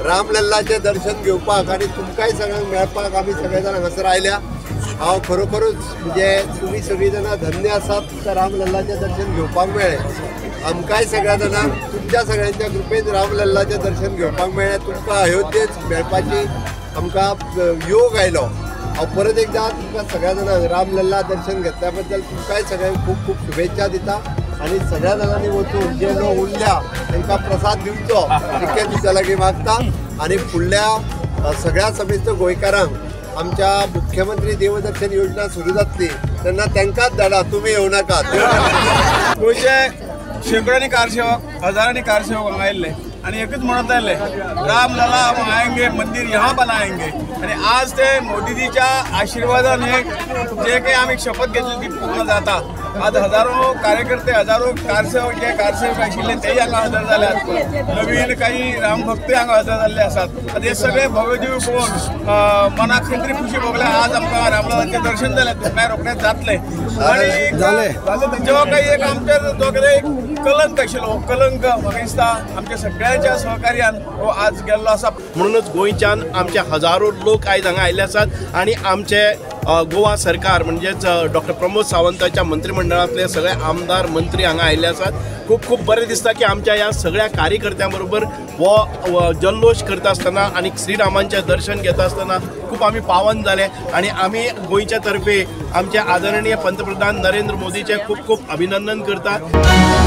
रामलल्लाचे दर्शन घेवपाक आनी तुमकांय सगळ्यांक मेळपाक आमी सगळे जाण हांगासर आयल्या। हांव खरोखरूच म्हणजे तुमी सगळीं जाणां धन्य आसात रामलल्लाचें दर्शन घेवपाक मेळ्ळें। आमकांय सगळ्या जाणांक तुमच्या सगळ्यांच्या कृपेन रामलल्लाचें दर्शन घेवपाक मेळ्ळें। तुमकां अयोध्येंत मेळपाची आमकां योग आयलो। हांव परत एकदां तुमकां सगळ्या जाणांक रामलल्ला दर्शन घेतल्या बद्दल तुमकांय सगळ्यांक खूब खूब शुभेच्छा दिता आनी सगळ्या जाणांनी वचून जे लोक उरल्या तांकां प्रसाद दिवचो इतकें तुमच्या लागीं मागता। आनी फुडल्या सगळ्या समेस्त गोंयकारांक आमच्या मुख्यमंत्री देवदर्शन योजना सुरू जातली तेन्ना तांकांच धाडा, तुमी येवं नाकात। गोंयचे शेकडोनी कारसेवक हजारांनी कारसेवक हांगा आयिल्ले आणि एकच म्हणत आयले रामलला हम आएंगे, मंदिर यहाँ बनाएंगे। आणि आज ते मोदीजीच्या आशीर्वादाने जे काही आम्ही शपथ घेतली ती पूर्ण जाता। आज हजारो कार्यकर्ते हजारो कारसेवक आशिल्ले तेही हांगा हजर जाल्यात। नवीन काही रामभक्त हांगा हजर जाल्ले आसात। हे सगळे भव्यदिव्य पळोवन मनाक खंय तरी खुशी भोगल्या। आज आमकां रामललाचें दर्शन जालें, तुमकां रोखडेंच जातलें आनी जो काही एक आमचे जो कितें कलंक आशिल्लो कलंक म्हाका दिसता आमच्या सगळ्यांच्या सहकार्यान हो आज गेल्लो आसा। म्हणूनच गोंयच्यान आमचे हजारो लोक आयज हांगा आयिल्ले आसात आनी आमचे गोवा सरकार म्हणजेच डॉक्टर प्रमोद सावंताच्या मंत्रिमंडळांतले सगळे आमदार मंत्री हांगा आयिल्ले आसात। खूब खूब बरें दिसता की आमच्या ह्या सगळ्या कार्यकर्त्यां बरोबर हो जल्लोश करता आसतना आनी श्रीरामांचें दर्शन घेता आसतना खूब आमी पावन जाले आनी आमी गोंयच्या तर्फे आमचे आदरणीय पंतप्रधान नरेंद्र मोदीचें खूब खूब अभिनंदन करतात।